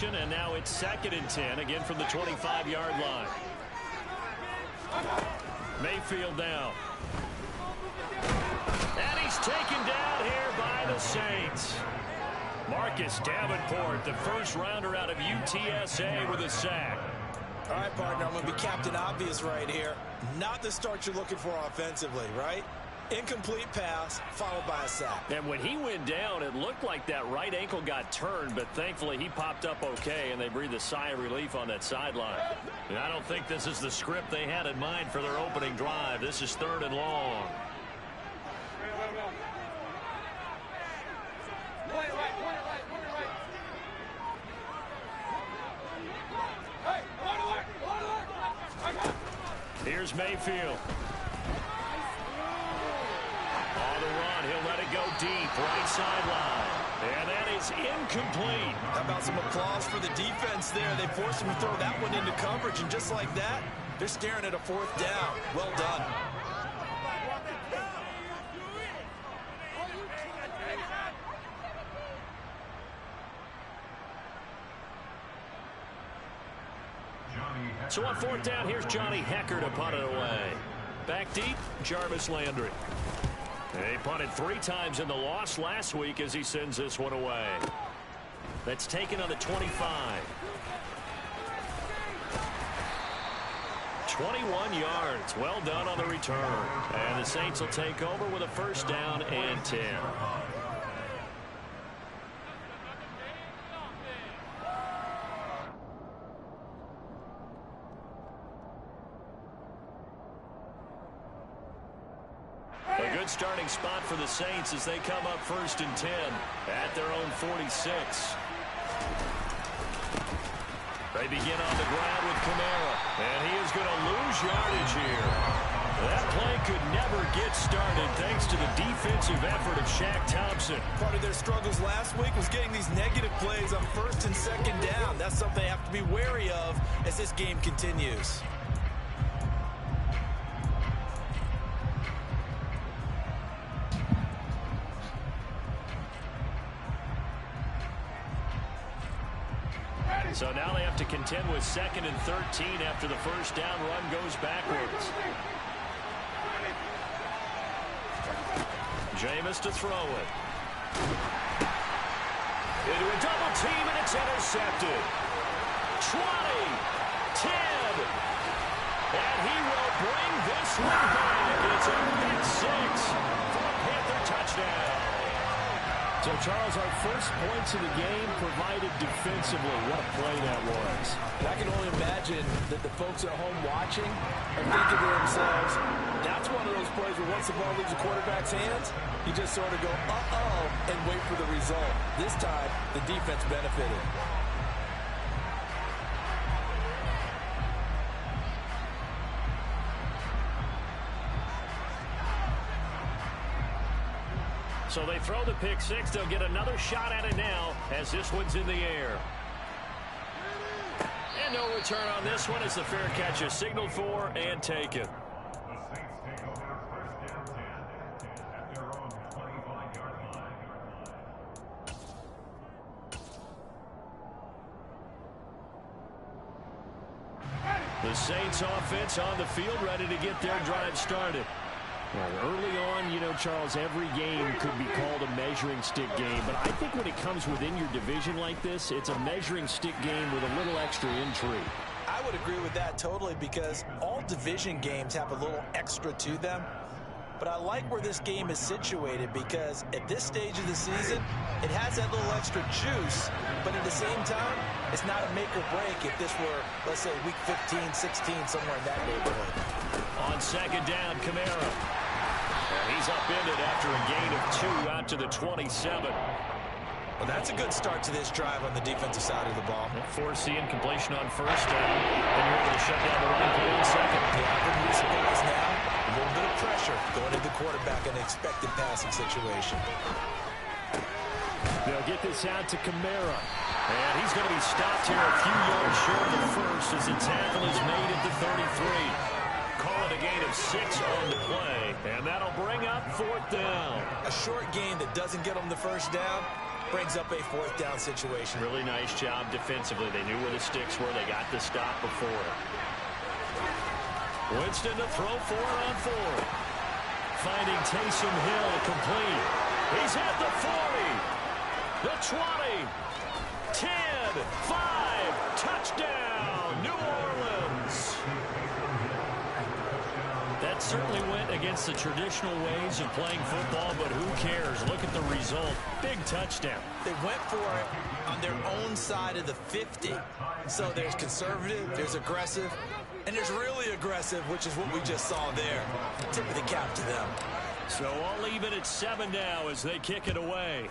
And now it's 2nd and 10, again from the 25-yard line. Mayfield down. And he's taken down here by the Saints. Marcus Davenport, the first rounder out of UTSA, with a sack. All right, partner, I'm going to be Captain Obvious right here. Not the start you're looking for offensively, right? Incomplete pass, followed by a sack. And when he went down, it looked like that right ankle got turned, but thankfully he popped up okay, and they breathed a sigh of relief on that sideline. And I don't think this is the script they had in mind for their opening drive. This is 3rd and long. Here's Mayfield. On the run, he'll let it go deep, right sideline. And that is incomplete. How about some applause for the defense there? They forced him to throw that one into coverage, and just like that, they're staring at a 4th down. Well done. So on 4th down, here's Johnny Hecker to punt it away. Back deep, Jarvis Landry. He punted 3 times in the loss last week as he sends this one away. That's taken on the 25. 21 yards. Well done on the return. And the Saints will take over with a 1st down and 10. A good starting spot for the Saints as they come up 1st and 10 at their own 46. They begin on the ground with Kamara, and he is going to lose yardage here. That play could never get started thanks to the defensive effort of Shaq Thompson. Part of their struggles last week was getting these negative plays on 1st and 2nd down. That's something they have to be wary of as this game continues. So now they have to contend with 2nd and 13 after the 1st down run goes backwards. Jameis to throw it. Into a double team, and it's intercepted. 20, 10, and he will bring this one back. It's a pick 6 for a Panther touchdown. So, Charles, our first points of the game provided defensively. What a play that was. And I can only imagine that the folks at home watching are thinking to themselves, that's one of those plays where once the ball leaves the quarterback's hands, you just sort of go, uh-oh, and wait for the result. This time, the defense benefited. So they throw the pick 6. They'll get another shot at it now as this one's in the air. And no return on this one as the fair catch is signaled for and taken. The Saints offense on the field ready to get their drive started. Well, early on, you know, Charles, every game could be called a measuring stick game. But I think when it comes within your division like this, it's a measuring stick game with a little extra intrigue. I would agree with that totally because all division games have a little extra to them. But I like where this game is situated because at this stage of the season, it has that little extra juice. But at the same time, it's not a make or break if this were, let's say, week 15, 16, somewhere in that neighborhood. On 2nd down, Kamara. He's upended after a gain of 2 out to the 27. Well, that's a good start to this drive on the defensive side of the ball. Forcing completion on 1st down. And you're able to shut down the run play in 2nd. Yeah, I wouldn't be surprised now. A little bit of pressure going to the quarterback in an expected passing situation. They'll get this out to Kamara. And he's going to be stopped here a few yards short of the 1st as the tackle is made at the 33. Call it a gain of 6 on the play, and that'll bring up 4th down. A short gain that doesn't get them the 1st down, brings up a 4th down situation. Really nice job defensively. They knew where the sticks were. They got the stop before it. Winston to throw for it on 4th. Finding Taysom Hill complete. He's at the 40. The 20. 10. 5. Touchdown. New Orleans. That certainly went against the traditional ways of playing football, but who cares? Look at the result. Big touchdown. They went for it on their own side of the 50. So there's conservative, there's aggressive, and there's really aggressive, which is what we just saw there. Tip of the cap to them. So I'll leave it at 7 now as they kick it away.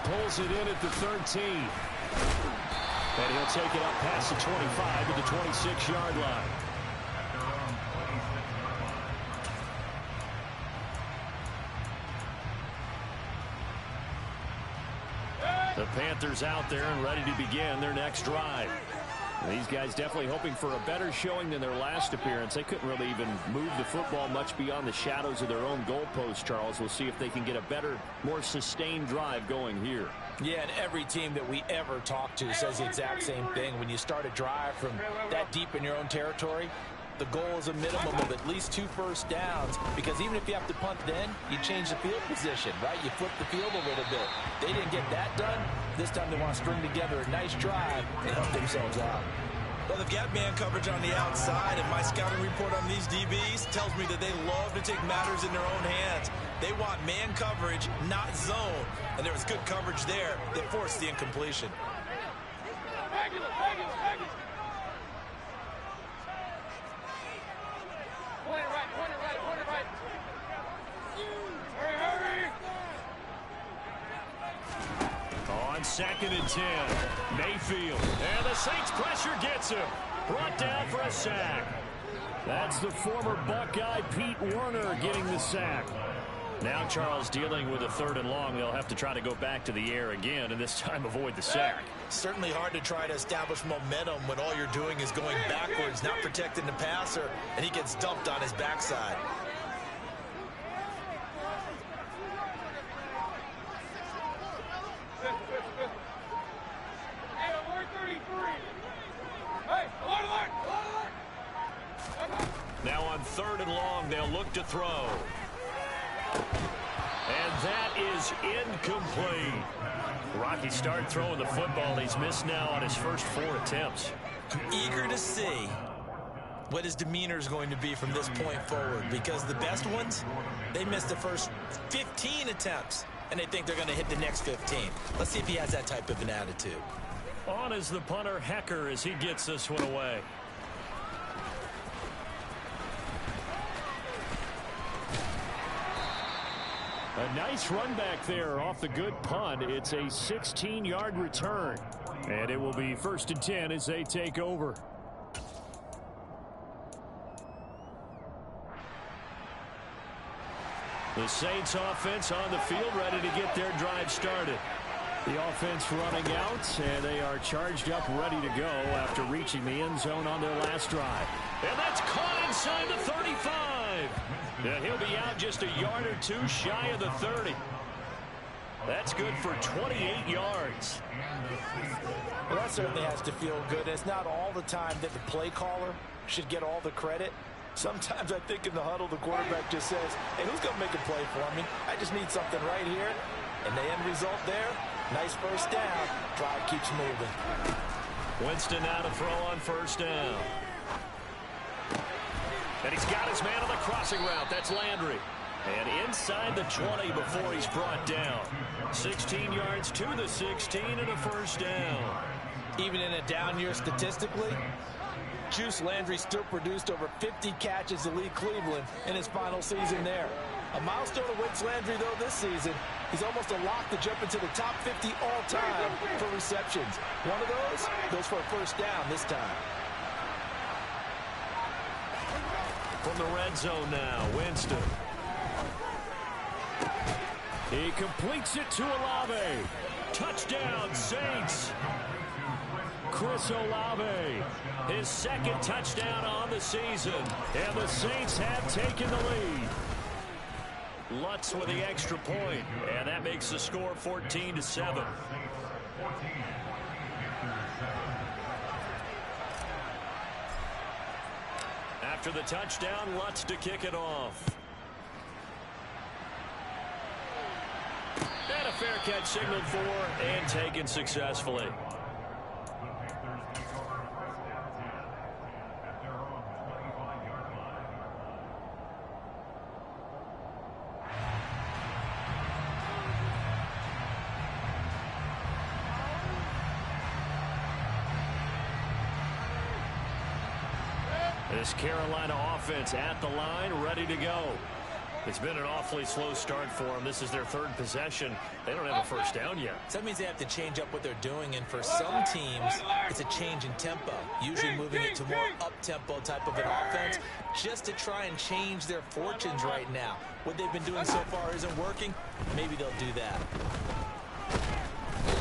Pulls it in at the 13. And he'll take it up past the 25 to the 26-yard line. The Panthers out there and ready to begin their next drive. These guys definitely hoping for a better showing than their last appearance. They couldn't really even move the football much beyond the shadows of their own goalpost, Charles. We'll see if they can get a better, more sustained drive going here. Yeah, and every team that we ever talk to says the exact same thing. When you start a drive from that deep in your own territory, the goal is a minimum of at least 2 first downs, because even if you have to punt then, you change the field position, right? You flip the field a little bit. They didn't get that done. This time they want to string together a nice drive and help themselves out. Well, they've got man coverage on the outside, and my scouting report on these DBs tells me that they love to take matters in their own hands. They want man coverage, not zone. And there was good coverage there that forced the incompletion. On 2nd and 10, Mayfield. And the Saints pressure gets him. Brought down for a sack. That's the former Buckeye Pete Werner getting the sack. Now Charles dealing with a 3rd and long. They'll have to try to go back to the air again, and this time avoid the sack. Certainly hard to try to establish momentum when all you're doing is going backwards, not protecting the passer, and he gets dumped on his backside. Now on 3rd and long, they'll look to throw. And that is incomplete. Rocky started throwing the football. He's missed now on his first 4 attempts. Eager to see what his demeanor is going to be from this point forward, because the best ones, they missed the first 15 attempts, and they think they're going to hit the next 15. Let's see if he has that type of an attitude. On is the punter, Hecker, as he gets this one away. A nice run back there off the good punt. It's a 16-yard return. And it will be 1st and 10 as they take over. The Saints offense on the field, ready to get their drive started. The offense running out, and they are charged up, ready to go after reaching the end zone on their last drive. And that's caught inside the 35. And he'll be out just a yard or 2 shy of the 30. That's good for 28 yards. Well, that certainly has to feel good. It's not all the time that the play caller should get all the credit. Sometimes I think in the huddle, the quarterback just says, hey, who's going to make a play for me? I just need something right here. And the end result there, nice first down. Drive keeps moving. Winston now to throw on 1st down. And he's got his man on the crossing route. That's Landry. And inside the 20 before he's brought down. 16 yards to the 16 and a 1st down. Even in a down year statistically, Juice Landry still produced over 50 catches to lead Cleveland in his final season there. A milestone awaits Landry, though, this season. He's almost a lock to jump into the top 50 all-time for receptions. One of those goes for a 1st down this time. From the red zone now, Winston. He completes it to Olave. Touchdown, Saints. Chris Olave. His 2nd touchdown on the season. And the Saints have taken the lead. Lutz with the extra point, and that makes the score 14-7. After the touchdown, Lutz to kick it off. And a fair catch signaled for and taken successfully. This Carolina offense at the line, ready to go. It's been an awfully slow start for them. This is their third possession. They don't have a first down yet. So that means they have to change up what they're doing, and for some teams, it's a change in tempo, usually moving it to more up-tempo type of an offense just to try and change their fortunes right now. What they've been doing so far isn't working. Maybe they'll do that.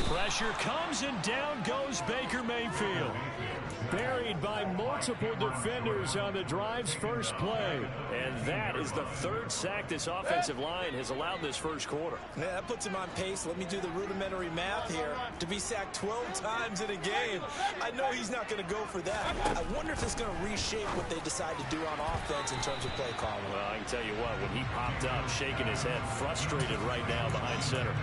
Pressure comes, and down goes Baker Mayfield. Buried by multiple defenders on the drive's first play. And that is the third sack this offensive line has allowed this first quarter. Yeah, that puts him on pace. Let me do the rudimentary math here. To be sacked 12 times in a game, I know he's not going to go for that. I wonder if it's going to reshape what they decide to do on offense in terms of play calling. Well, I can tell you what, when he popped up, shaking his head, frustrated right now behind center.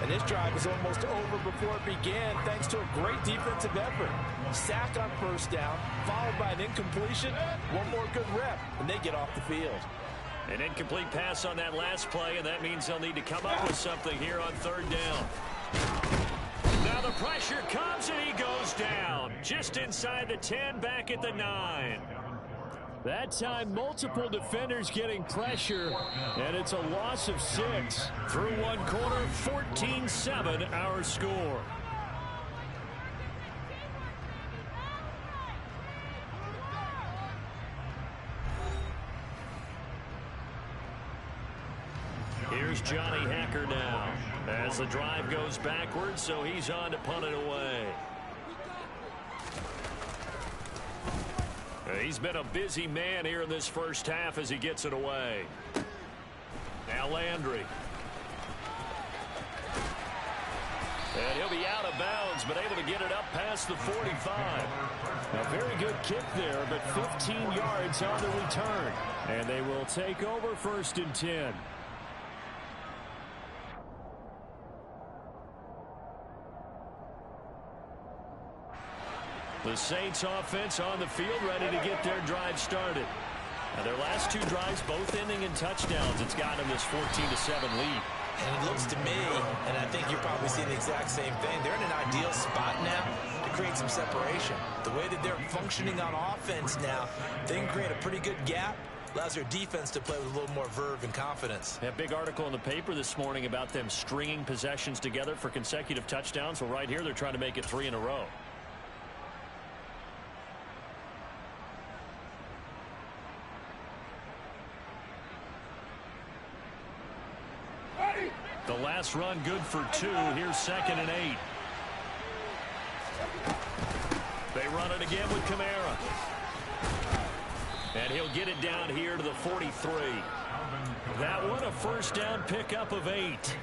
And this drive was almost over before it began thanks to a great defensive effort. Sack on first down, followed by an incompletion. One more good rep, and they get off the field. An incomplete pass on that last play, and that means they'll need to come up with something here on third down. Now the pressure comes, and he goes down. Just inside the 10, back at the 9. That time, multiple defenders getting pressure, and it's a loss of 6. Through one quarter, 14-7 our score. Here's Johnny Hekker now as the drive goes backwards, so he's on to punt it away. He's been a busy man here in this first half as he gets it away. Now Landry. And he'll be out of bounds, but able to get it up past the 45. A very good kick there, but 15 yards on the return. And they will take over 1st and 10. The Saints offense on the field, ready to get their drive started. Now their last two drives both ending in touchdowns. It's got them this 14-7 lead. And it looks to me, and I think you're probably seeing the exact same thing, they're in an ideal spot now to create some separation. The way that they're functioning on offense now, they can create a pretty good gap. Allows their defense to play with a little more verve and confidence. A big article in the paper this morning about them stringing possessions together for consecutive touchdowns. Well, right here they're trying to make it 3 in a row. The last run good for 2. Here's 2nd and 8. They run it again with Kamara. And he'll get it down here to the 43. That one a first down pickup of 8.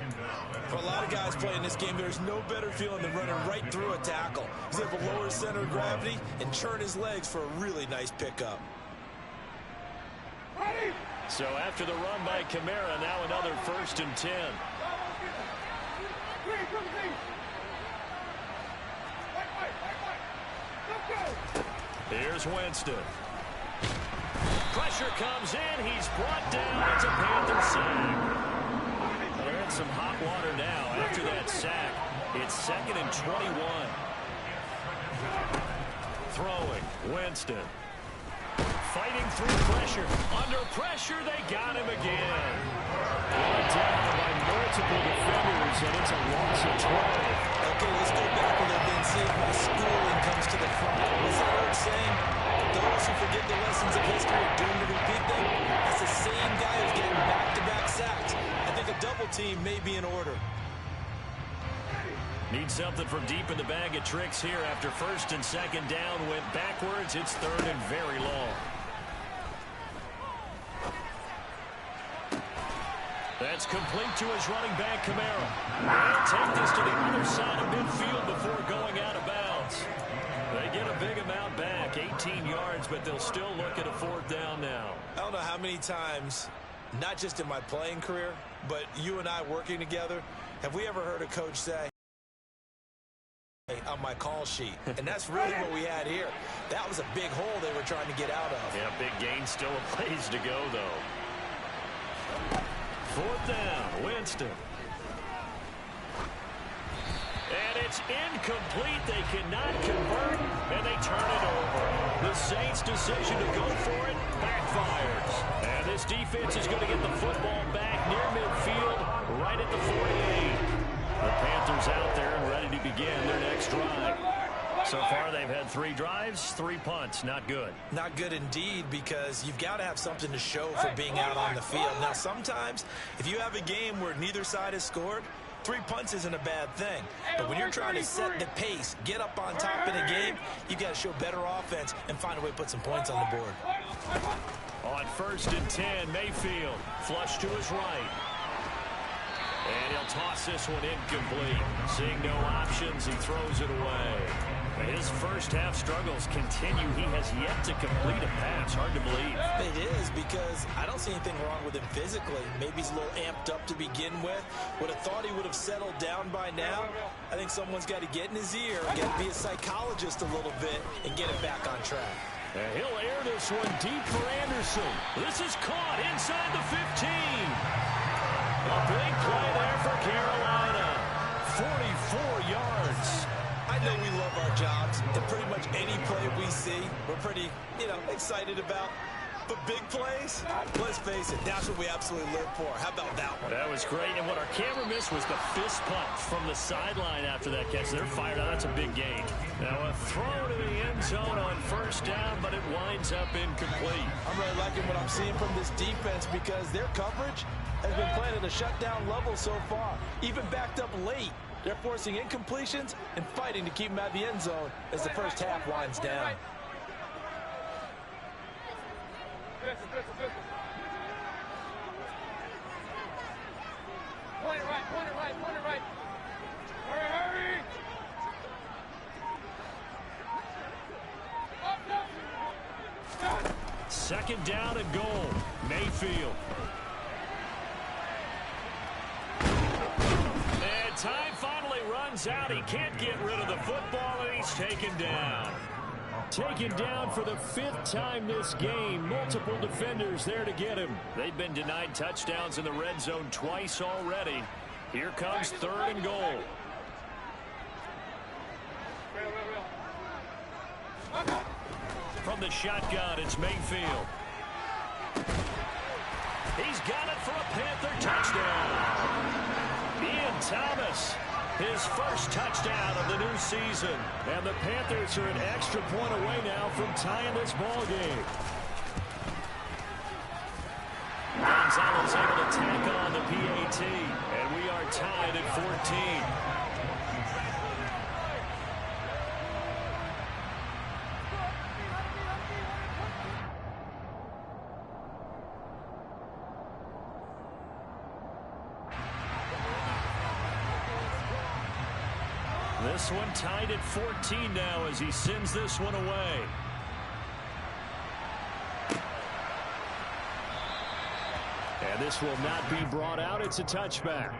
For a lot of guys playing this game, there's no better feeling than running right through a tackle. He's able to lower his center of gravity and churn his legs for a really nice pickup. So after the run by Kamara, now another 1st and 10. Here's Winston. Pressure comes in. He's brought down. It's a Panther sack. They're in some hot water now after that sack. It's 2nd and 21. Throwing. Winston. Fighting through pressure. Under pressure, they got him again. Brought down by multiple defenders, and it's a loss of 12. Okay, let's go back a little bit and see if my schooling comes to the front. What's the old saying? Those who forget the lessons of history are doomed to repeat them. That's the same guy who's getting back-to-back sacks. I think a double team may be in order. Need something from deep in the bag of tricks here after 1st and 2nd down. Went backwards. It's 3rd and very long. It's complete to his running back, Kamara. They'll take this to the other side of midfield before going out of bounds. They get a big amount back, 18 yards, but they'll still look at a 4th down now. I don't know how many times, not just in my playing career, but you and I working together, have we ever heard a coach say, on my call sheet? And that's really what we had here. That was a big hole they were trying to get out of. Yeah, big gain, still a ways to go, though. 4th down, Winston. And it's incomplete. They cannot convert, and they turn it over. The Saints' decision to go for it backfires. And this defense is going to get the football back near midfield, right at the 48. The Panthers out there and ready to begin their next drive. So far, they've had 3 drives, 3 punts. Not good. Not good indeed, because you've got to have something to show for being out on the field. Now, sometimes, if you have a game where neither side has scored, 3 punts isn't a bad thing. But when you're trying to set the pace, get up on top in a game, you've got to show better offense and find a way to put some points on the board. On 1st and 10, Mayfield. Flush to his right. And he'll toss this one incomplete. Seeing no options, he throws it away. His first half struggles continue. He has yet to complete a pass. Hard to believe. It is, because I don't see anything wrong with him physically. Maybe he's a little amped up to begin with. Would have thought he would have settled down by now. I think someone's got to get in his ear, got to be a psychologist a little bit, and get him back on track. And he'll air this one deep for Anderson. This is caught inside the 15. A big play there for Carolina. 44 yards. I know we love our jobs, and pretty much any play we see, we're pretty, excited about. But big plays, let's face it, that's what we absolutely live for. How about that one? That was great, and what our camera missed was the fist pump from the sideline after that catch. They're fired out. That's a big gain. Now a throw to the end zone on 1st down, but it winds up incomplete. I'm really liking what I'm seeing from this defense, because their coverage has been playing at a shutdown level so far, even backed up late. They're forcing incompletions and fighting to keep them out of the end zone as the first half winds down. Point it right. Hurry. 2nd down and goal. Mayfield. And time finally runs out. He can't get rid of the football, and he's taken down. Taken down for the 5th time this game. Multiple defenders there to get him. They've been denied touchdowns in the red zone twice already. Here comes 3rd and goal. From the shotgun, it's Mayfield. He's got it for a Panther touchdown. Ian Thomas, his first touchdown of the new season. And the Panthers are an extra point away now from tying this ball game. Gonzalez able to tack on the PAT, and we are tied at 14. This one tied at 14 now as he sends this one away. And this will not be brought out. It's a touchback.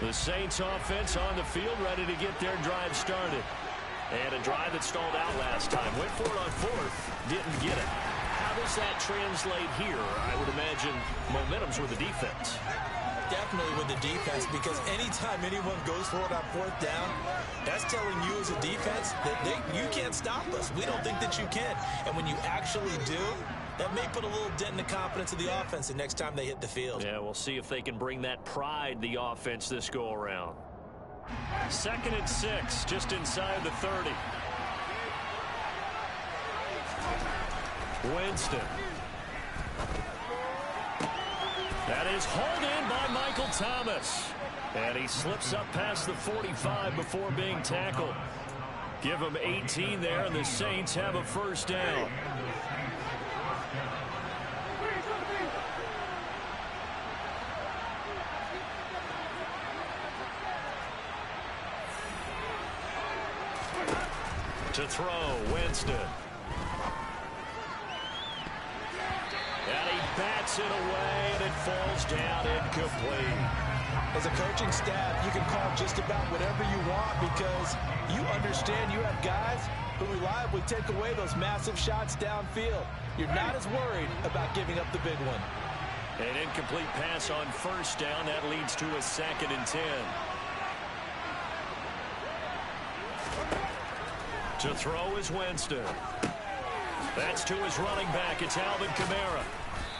The Saints offense on the field, ready to get their drive started. And a drive that stalled out last time. Went for it on 4th. Didn't get it. How does that translate here? I would imagine momentum's with the defense. Definitely with the defense, because anytime anyone goes for it on 4th down, that's telling you as a defense that you can't stop us. We don't think that you can. And when you actually do, that may put a little dent in the confidence of the offense the next time they hit the field. Yeah, we'll see if they can bring that pride, the offense, this go-around. 2nd and 6, just inside the 30. Winston. That is hauled in by Michael Thomas. And he slips up past the 45 before being tackled. Give him 18 there, and the Saints have a first down. To throw, Winston. And he bats it away, and it falls down incomplete. As a coaching staff, you can call just about whatever you want because you understand you have guys who reliably take away those massive shots downfield. You're not as worried about giving up the big one. An incomplete pass on first down. That leads to a 2nd and 10. To throw is Winston. That's to his running back. It's Alvin Kamara.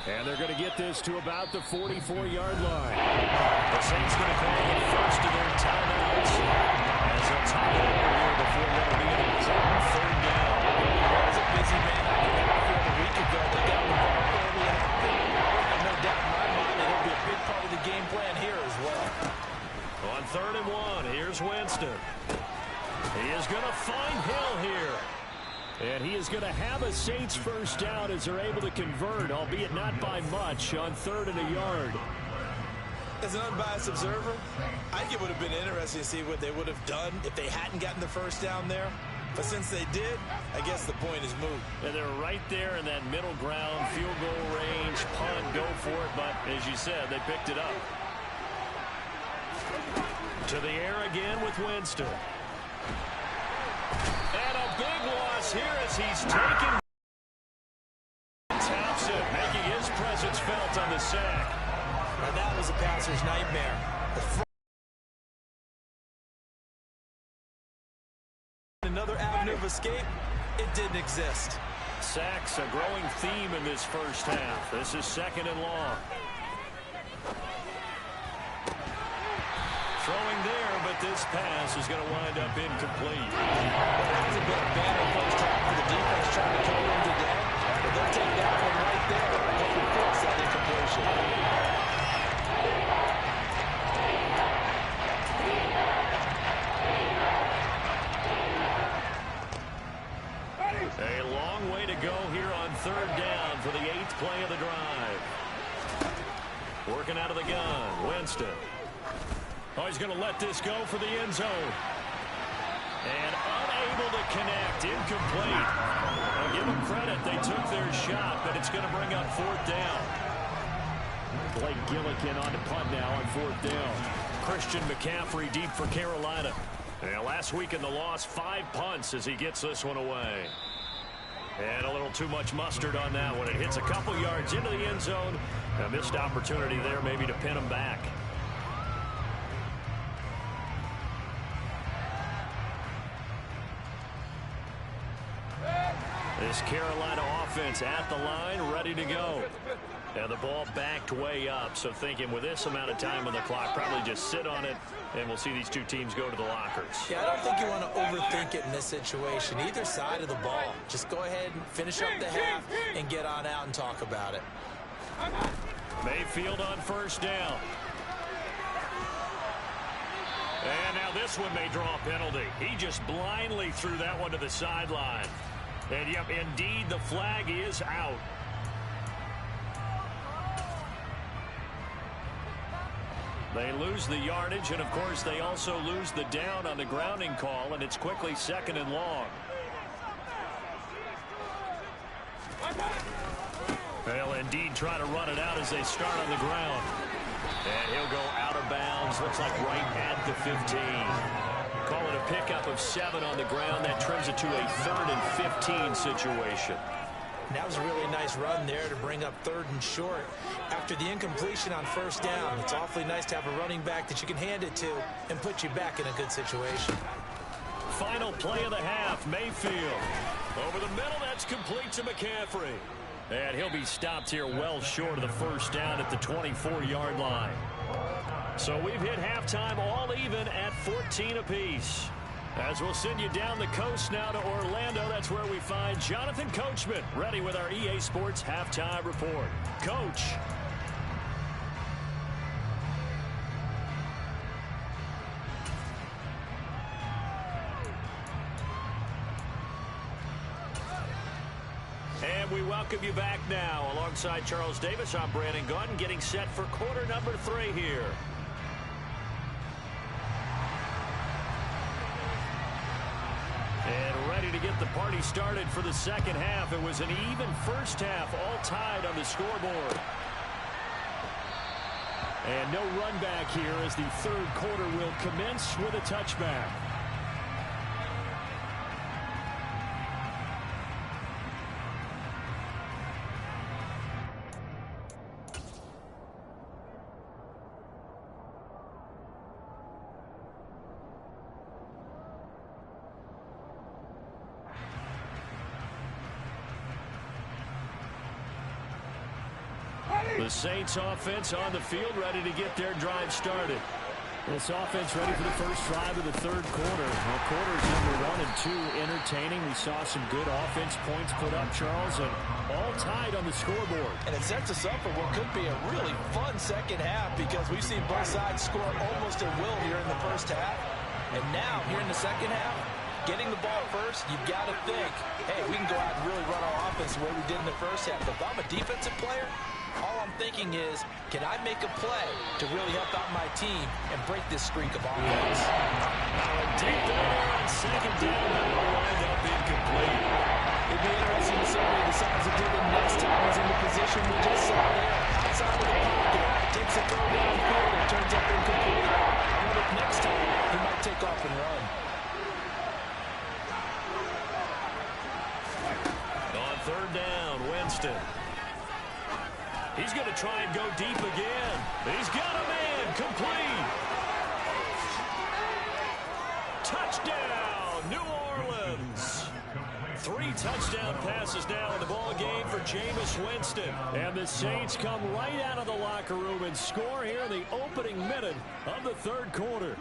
And they're going to get this to about the 44-yard line. The Saints going to call the first of their timeouts as they'll talk it over here before that'll be an important 3rd down. It was a busy man out there a week ago. They got the ball early and often. And no doubt in my mind that it'll be a big part of the game plan here as well. On 3rd and 1, here's Winston. He is going to find Hill here. And he is going to have a Saints first down as they're able to convert, albeit not by much, on 3rd and a yard. As an unbiased observer, I think it would have been interesting to see what they would have done if they hadn't gotten the first down there. But since they did, I guess the point is moot. And they're right there in that middle ground, field goal range, punt, go for it. But as you said, they picked it up. To the air again with Winston. And a big loss here as he's taken. Thompson making his presence felt on the sack. And that was a passer's nightmare. Another avenue of escape, it didn't exist. Sacks a growing theme in this first half. This is 2nd and long. Throwing there, but this pass is going to wind up incomplete. Well, that hasn't been a bad first half for the defense trying to cover him today, but they'll take that one right there and force that incompletion. A long way to go here on 3rd down for the 8th play of the drive. Working out of the gun, Winston. Oh, he's going to let this go for the end zone. And unable to connect, incomplete. I'll give them credit, they took their shot, but it's going to bring up 4th down. Blake Gillikin on to punt now on 4th down. Christian McCaffrey deep for Carolina. And last week in the loss, 5 punts as he gets this one away. And a little too much mustard on that one. It hits a couple yards into the end zone. A missed opportunity there maybe to pin him back. This Carolina offense at the line, ready to go. And the ball backed way up, so thinking with this amount of time on the clock, probably just sit on it, and we'll see these two teams go to the lockers. Yeah, I don't think you want to overthink it in this situation. Either side of the ball. Just go ahead and finish up the half and get on out and talk about it. Mayfield on first down. And now this one may draw a penalty. He just blindly threw that one to the sideline. And, yep, indeed, the flag is out. They lose the yardage, and, of course, they also lose the down on the grounding call, and it's quickly 2nd and long. They'll indeed try to run it out as they start on the ground. And he'll go out of bounds, looks like right at the 15. Call it a pickup of 7 on the ground. That trims it to a 3rd and 15 situation. That was a really nice run there to bring up 3rd and short. After the incompletion on first down, it's awfully nice to have a running back that you can hand it to and put you back in a good situation. Final play of the half, Mayfield. Over the middle, that's complete to McCaffrey. And he'll be stopped here well short of the first down at the 24-yard line. So we've hit halftime all even at 14 apiece. As we'll send you down the coast now to Orlando, that's where we find Jonathan Coachman ready with our EA Sports Halftime Report. Coach. And we welcome you back now. Alongside Charles Davis, I'm Brandon Gunn, getting set for quarter number 3 here. And ready to get the party started for the second half. It was an even first half, all tied on the scoreboard. And no run back here as the third quarter will commence with a touchback. The Saints offense on the field, ready to get their drive started. This offense ready for the first drive of the third quarter. Well, quarters number 1 and 2 entertaining. We saw some good offense points put up, Charles, and all tied on the scoreboard. And it sets us up for what could be a really fun second half because we've seen both sides score almost at will here in the first half. And now, here in the second half, getting the ball first, you've got to think, hey, we can go out and really run our offense the way we did in the first half. But if I'm a defensive player, all I'm thinking is, can I make a play to really help out my team and break this streak of offense? Deep there on second down, that will wind up incomplete. It'd be interesting to see what he decides to do the next time he's in the position we just saw there, outside of the pocket. Takes a throw downfield and turns up incomplete. I wonder if next time he might take off and run. On third down, Winston. He's going to try and go deep again. He's got a man, complete. Touchdown, New Orleans. 3 touchdown passes now in the ball game for Jameis Winston. And the Saints come right out of the locker room and score here in the opening minute of the third quarter.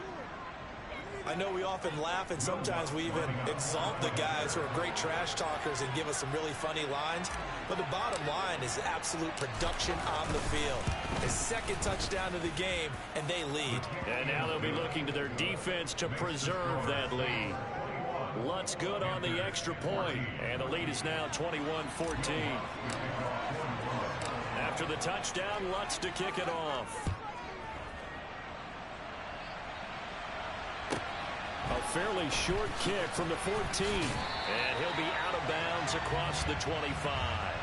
I know we often laugh and sometimes we even exalt the guys who are great trash talkers and give us some really funny lines. But the bottom line is absolute production on the field. His second touchdown of the game, and they lead. And now they'll be looking to their defense to preserve that lead. Lutz good on the extra point, and the lead is now 21-14. After the touchdown, Lutz to kick it off. A fairly short kick from the 14. And he'll be out of bounds across the 25.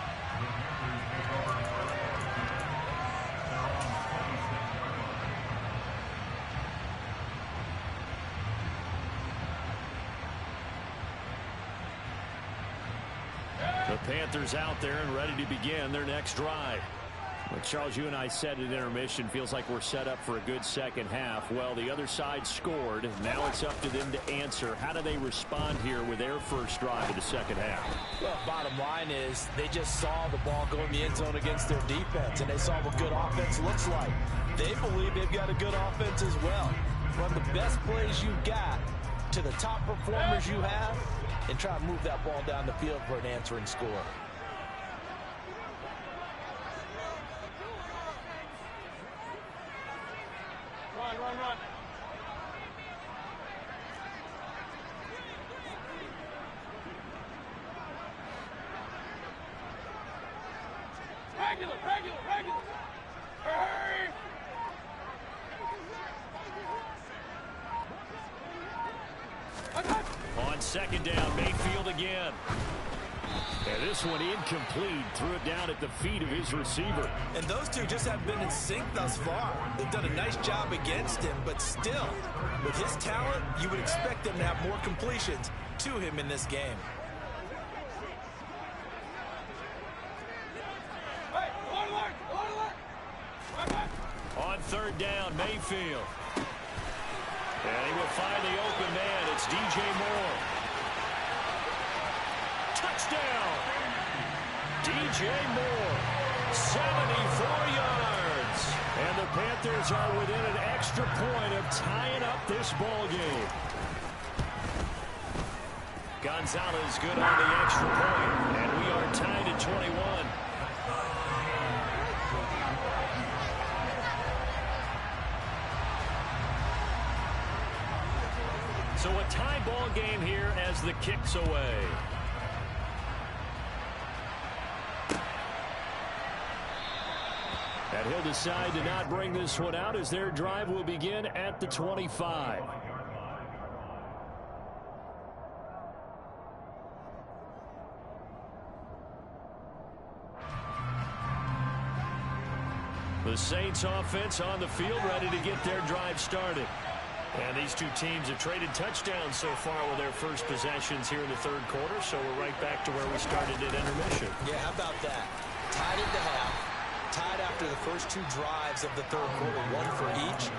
The Panthers out there and ready to begin their next drive. Well, Charles, you and I said at intermission, feels like we're set up for a good second half. Well, the other side scored. Now it's up to them to answer. How do they respond here with their first drive of the second half? Well, bottom line is they just saw the ball go in the end zone against their defense, and they saw what good offense looks like. They believe they've got a good offense as well. Run the best plays you've got to the top performers you have, and try to move that ball down the field for an answering score. Run. Regular. Hurry! On second down, Mayfield again. And this one incomplete. Threw it down at the feet of his receiver. And those two just haven't been in sync thus far. They've done a nice job against him, but still, with his talent, you would expect them to have more completions to him in this game. On third down, Mayfield. And he will find the open man. It's DJ Moore. Touchdown! DJ Moore, 74 yards. And the Panthers are within an extra point of tying up this ball game. Gonzalez good on the extra point, and we are tied at 21. So a tie ball game here as the kick's away. And he'll decide to not bring this one out as their drive will begin at the 25. The Saints offense on the field, ready to get their drive started. And these two teams have traded touchdowns so far with their first possessions here in the third quarter, so we're right back to where we started at intermission. Yeah, how about that? Tied into half, tied after the first two drives of the third quarter, one for each.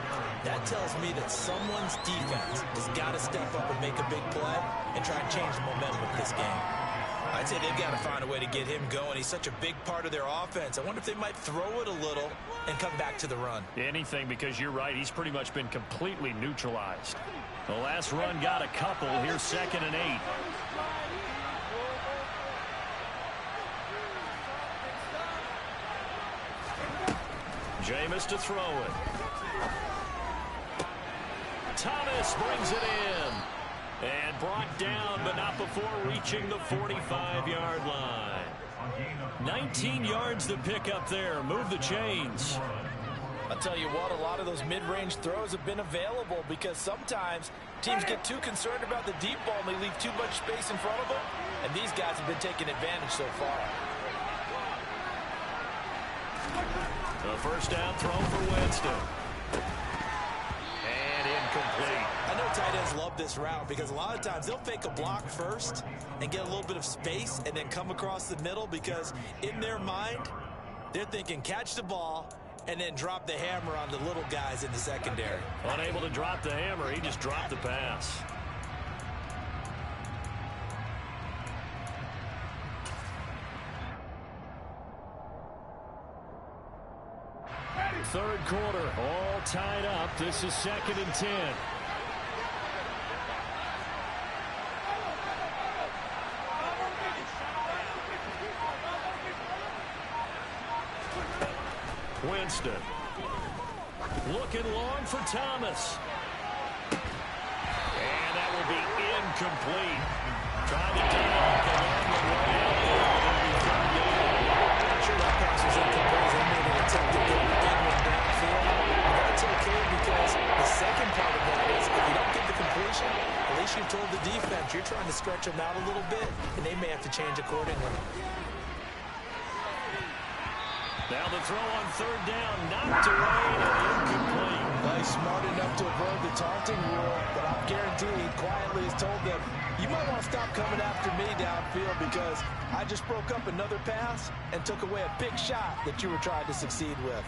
That tells me that someone's defense has got to step up and make a big play and try and change the momentum of this game. I'd say they've got to find a way to get him going. He's such a big part of their offense. I wonder if they might throw it a little and come back to the run. Anything, because you're right. He's pretty much been completely neutralized. The last run got a couple. Here's 2nd and 8. Jameis to throw it. Thomas brings it in. And brought down, but not before reaching the 45-yard line. 19 yards to pick up there. Move the chains. I'll tell you what, a lot of those mid-range throws have been available because sometimes teams get too concerned about the deep ball and they leave too much space in front of them. And these guys have been taking advantage so far. The first down throw for Winston. And incomplete. I know tight ends love this route because a lot of times they'll fake a block first and get a little bit of space and then come across the middle because in their mind, they're thinking catch the ball and then drop the hammer on the little guys in the secondary. Unable to drop the hammer, he just dropped the pass. Third quarter, all tied up. This is 2nd and 10. Winston. Looking long for Thomas. And that will be incomplete. Trying to get off along the way out there. I'm sure that pass was incomplete. They made an attempt to get the big one downfield. But that's okay because the second part of that is if you don't get the completion, at least you've told the defense you're trying to stretch them out a little bit, and they may have to change accordingly. Now the throw on third down, knocked away and incomplete. Well, he's smart enough to avoid the taunting rule, but I'm guaranteed quietly has told them, you might want to stop coming after me downfield because I just broke up another pass and took away a big shot that you were trying to succeed with.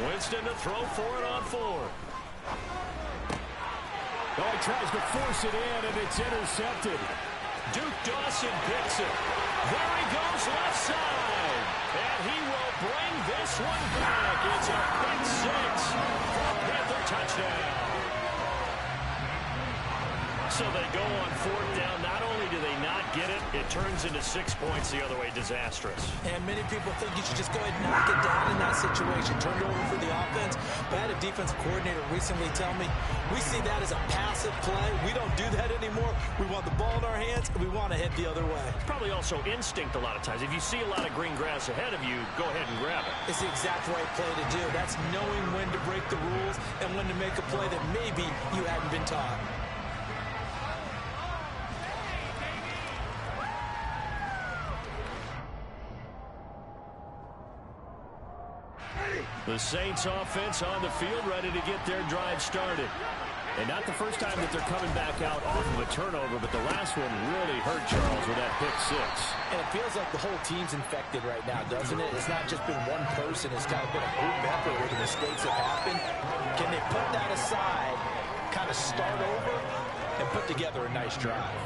Winston to throw for it on 4. Oh, he tries to force it in, and it's intercepted. Duke Dawson picks it. There he goes left side. And he will bring this one back. It's a pick 6 for a Panther touchdown. So they go on 4th down. Not only do they not get it, it turns into 6 points the other way. Disastrous. And many people think you should just go ahead and knock it down in that situation. Turn it over for the offense. But I had a defensive coordinator recently tell me, we see that as a passive play. We don't do that anymore. We want the ball in our hands, and we want to head the other way. Probably also instinct a lot of times. If you see a lot of green grass ahead of you, go ahead and grab it. It's the exact right play to do. That's knowing when to break the rules and when to make a play that maybe you hadn't been taught. The Saints offense on the field, ready to get their drive started. And not the first time that they're coming back out off of a turnover, but the last one really hurt Charles with that pick 6. And it feels like the whole team's infected right now, doesn't it? It's not just been one person. It's kind of been a group effort where the mistakes have happened. Can they put that aside, kind of start over, and put together a nice drive?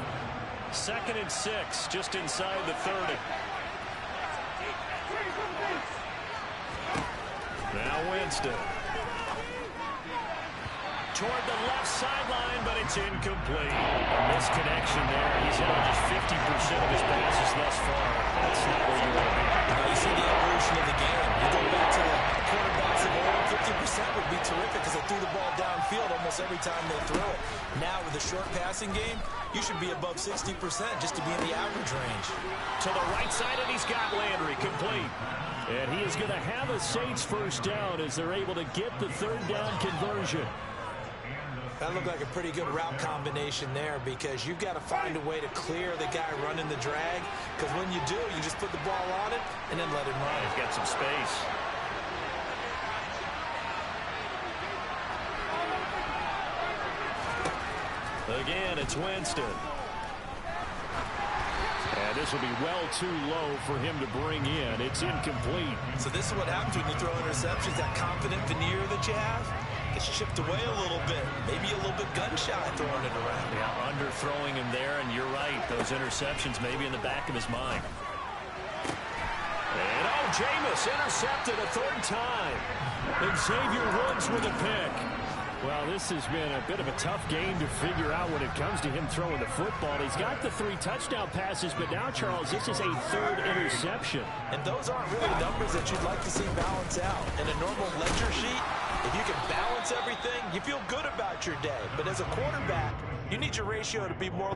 2nd and 6, just inside the 30. Now Winston. Toward the left sideline, but it's incomplete. A misconnection there. He's hit on just 50% of his passes thus far. That's not where you want to be. Now you see the evolution of the game. You go back to the quarterbacks of old, 50% would be terrific because they threw the ball downfield almost every time they threw it. Now with the short passing game, you should be above 60% just to be in the average range. To the right side, and he's got Landry complete. And he is going to have a Saints first down as they're able to get the third down conversion. That looked like a pretty good route combination there because you've got to find a way to clear the guy running the drag, because when you do, you just put the ball on it and then let him run. He's got some space. Again, it's Winston. And this will be well too low for him to bring in. It's incomplete. So this is what happens when you throw interceptions. That confident veneer that you have gets chipped away a little bit. Maybe a little bit gun-shy throwing it around. Yeah, underthrowing him there, and you're right. Those interceptions may be in the back of his mind. And, oh, Jameis intercepted a third time. And Xavier Woods with a pick. Well, this has been a bit of a tough game to figure out when it comes to him throwing the football. He's got the 3 touchdown passes, but now, Charles, this is a third interception. And those aren't really numbers that you'd like to see balance out. In a normal ledger sheet, if you can balance everything, you feel good about your day. But as a quarterback, you need your ratio to be more